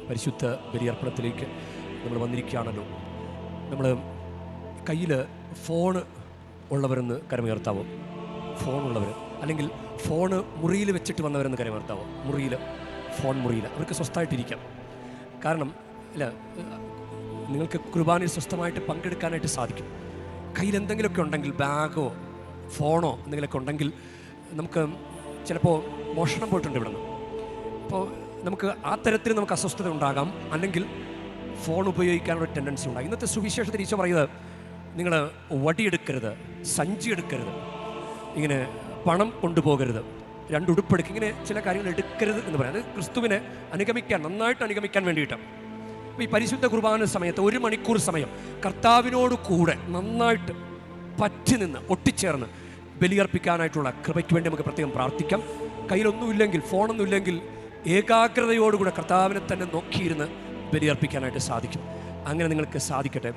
പരിശുദ്ധ ബലിയർപ്പണത്തിലേക്ക് നമ്മൾ വന്നിരിക്കുകയാണല്ലോ. നമ്മൾ കയ്യിൽ ഫോണ് ഉള്ളവരെന്ന് കരമുയർത്താവോ? ഫോണുള്ളവർ, അല്ലെങ്കിൽ ഫോണ് മുറിയിൽ വെച്ചിട്ട് വന്നവരെന്ന് കരമുയർത്താവോ? മുറിയിൽ, ഫോൺ മുറിയിൽ അവർക്ക് സ്വസ്ഥമായിട്ടിരിക്കാം. കാരണം അല്ല, നിങ്ങൾക്ക് കുർബാനയിൽ സ്വസ്ഥമായിട്ട് പങ്കെടുക്കാനായിട്ട് സാധിക്കും. കയ്യിൽ എന്തെങ്കിലുമൊക്കെ ഉണ്ടെങ്കിൽ, ബാഗോ ഫോണോ എന്തെങ്കിലുമൊക്കെ ഉണ്ടെങ്കിൽ, നമുക്ക് ചിലപ്പോൾ മോഷണം പോയിട്ടുണ്ട് ഇവിടെ നിന്ന്. അപ്പോൾ നമുക്ക് ആ തരത്തിൽ നമുക്ക് അസ്വസ്ഥത ഉണ്ടാകാം, അല്ലെങ്കിൽ ഫോൺ ഉപയോഗിക്കാനുള്ള ടെൻഡൻസി ഉണ്ടാകും. ഇന്നത്തെ സുവിശേഷത്തിൽ ഈശോ പറയുന്നത്, നിങ്ങൾ വടിയെടുക്കരുത്, സഞ്ചി എടുക്കരുത്, ഇങ്ങനെ പണം കൊണ്ടുപോകരുത്, രണ്ട് ഉടുപ്പെടുക്കുക, ഇങ്ങനെ ചില കാര്യങ്ങൾ എടുക്കരുത് എന്ന് പറയാം. അത് ക്രിസ്തുവിനെ അനുഗമിക്കാൻ, നന്നായിട്ട് അനുഗമിക്കാൻ വേണ്ടിയിട്ടാണ്. അപ്പോൾ ഈ പരിശുദ്ധ കുർബാന സമയത്ത് 1 മണിക്കൂർ സമയം കർത്താവിനോട് കൂടെ നന്നായിട്ട് പറ്റി നിന്ന് ഒട്ടിച്ചേർന്ന് ബലിയർപ്പിക്കാനായിട്ടുള്ള കൃപയ്ക്ക് വേണ്ടി നമുക്ക് പ്രത്യേകം പ്രാർത്ഥിക്കാം. കയ്യിലൊന്നുമില്ലെങ്കിൽ, ഫോണൊന്നുമില്ലെങ്കിൽ, ഏകാഗ്രതയോടുകൂടെ കർത്താവിനെ തന്നെ നോക്കിയിരുന്ന് ബലിയർപ്പിക്കാനായിട്ട് സാധിക്കും. അങ്ങനെ നിങ്ങൾക്ക് സാധിക്കട്ടെ.